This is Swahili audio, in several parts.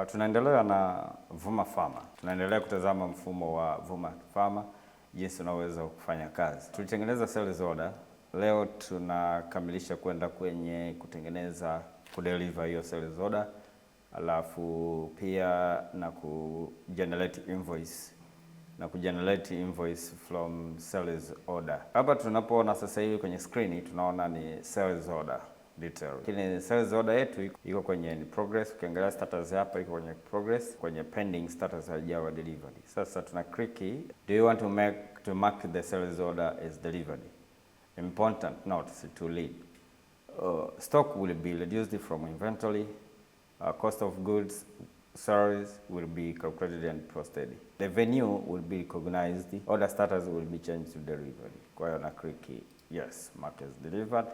Tunaendelea na Vuma Farmer. Tunaendelea kutazama mfumo wa Vuma Farmer, jinsi unaweza kufanya kazi. Tulitengeneza sales order. Leo tunakamilisha kwenda kwenye kutengeneza kudeliver hiyo sales order, alafu pia na kugenerate invoice from sales order. Hapa tunapoona sasa hivi kwenye screen tunaona ni sales order detail. Lakini sales order yetu iko kwenye progress. Ukiangalia status hapa iko kwenye progress, kwenye pending status haijawa delivered. Sasa tuna click, do you want to mark the sales order as delivered? Important note to lead. Stock will be reduced from inventory. Cost of goods, salaries will be calculated and posted. The venue will be recognized. Order status will be changed to delivery. Kwa hiyo na click yes, mark as delivered.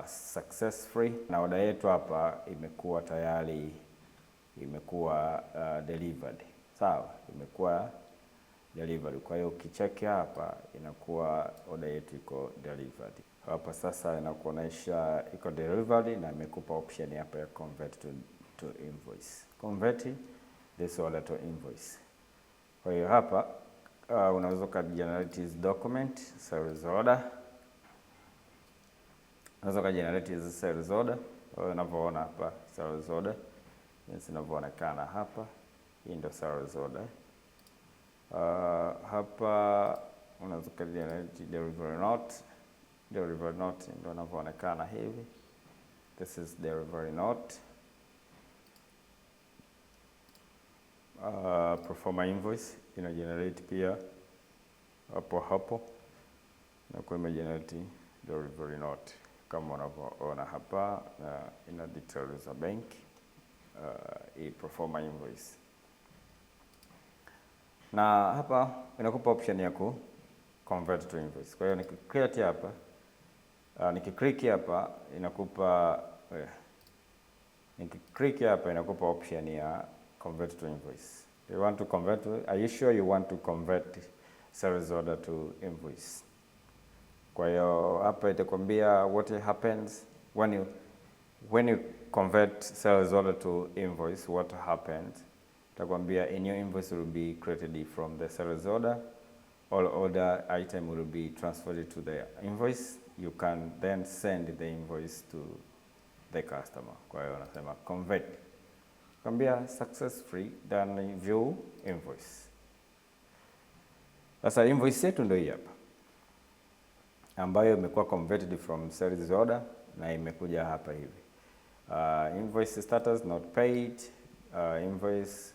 Successfully. Na order yetu hapa imekuwa tayari delivered. Sawa, imekuwa delivered. Kwa hiyo ukicheki hapa inakuwa order yetu iko delivered. Hapa sasa inakuonesha iko delivered na imekupa option hapa ya convert to invoice. Convert this order to invoice. Kwa hiyo hapa unaweza kugenerate this document, sales order. Unaweza kugenerate this sales order. Unavyoona hapa sales order. Jinsi inavyoonekana hapa. Hii ndio sales order. Hapa unaweza kugenerate delivery note. Delivery note ndio inavyoonekana hivi. This is delivery note. Performa invoice ina generate pia hapo na kwa generate delivery note kama unavyoona hapa, ina details za bank. Hii performa invoice, na hapa inakupa option ya ku convert to invoice. Kwa hiyo nikicreate hapa, nikiclick hapa inakupa option ya convert to invoice. You want to convert to, are you sure you want to convert sales order to invoice? Kwa hiyo hapa itakwambia what happens when you convert sales order to invoice, what happens. Itakwambia a new invoice will be created from the sales order. All order item will be transferred to the invoice. You can then send the invoice to the customer. Kwa hiyo unasema convert. Kwambia successfully, then view invoice. Sasa invoice yetu ndio hii hapa, ambayo imekuwa converted from sales order na imekuja hapa hivi. Invoice status not paid, invoice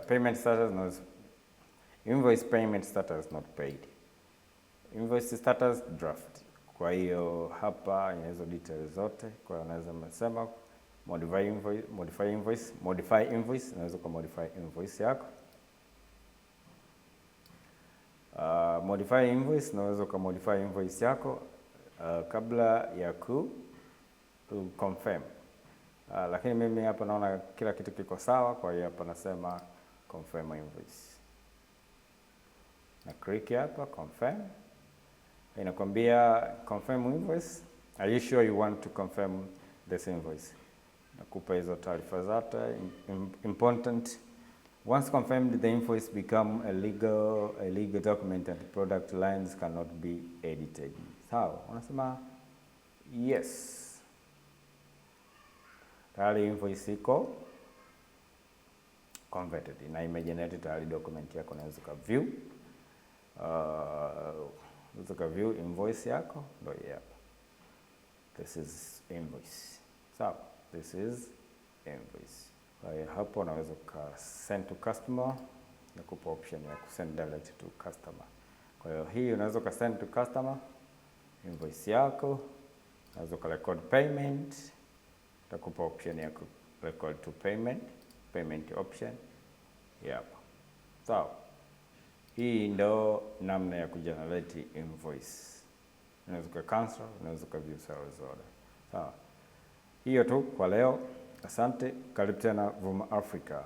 payment status not, invoice payment status not paid, invoice status draft. Kwa hiyo hapa ina hizo details zote. Kwa hiyo unaweza msema modify invoice, unaweza ku modify invoice yako. Modify invoice, unaweza ku modify invoice yako kabla ya ku confirm. Lakini mimi hapa naona kila kitu kiko sawa, kwa hiyo hapa nasema confirm invoice. Na click hapa confirm. Inakwambia confirm invoice. Are you sure you want to confirm this invoice? Nakupa hizo taarifa zote important. Once confirmed, the invoice become a legal document and product lines cannot be edited. Sawa, unasema yes. Tayari invoice iko converted na imegenerate tayari document yako, unaweza ka view. Unaweza ka view invoice yako ndio hapa. This is invoice. Sawa, this is invoice. Kwa hiyo hapo unaweza ka send to customer na kupa option ya kusend direct to customer. Kwa hiyo hii unaweza ka send to customer invoice yako, unaweza ka record payment, takupa option ya ku record to payment option hapa. Sawa. Hii ndo namna ya kugenerate invoice. Unaweza ka cancel, unaweza ka view sales order. Sawa. Hiyo tu kwa leo. Asante, karibu tena Vuma Africa.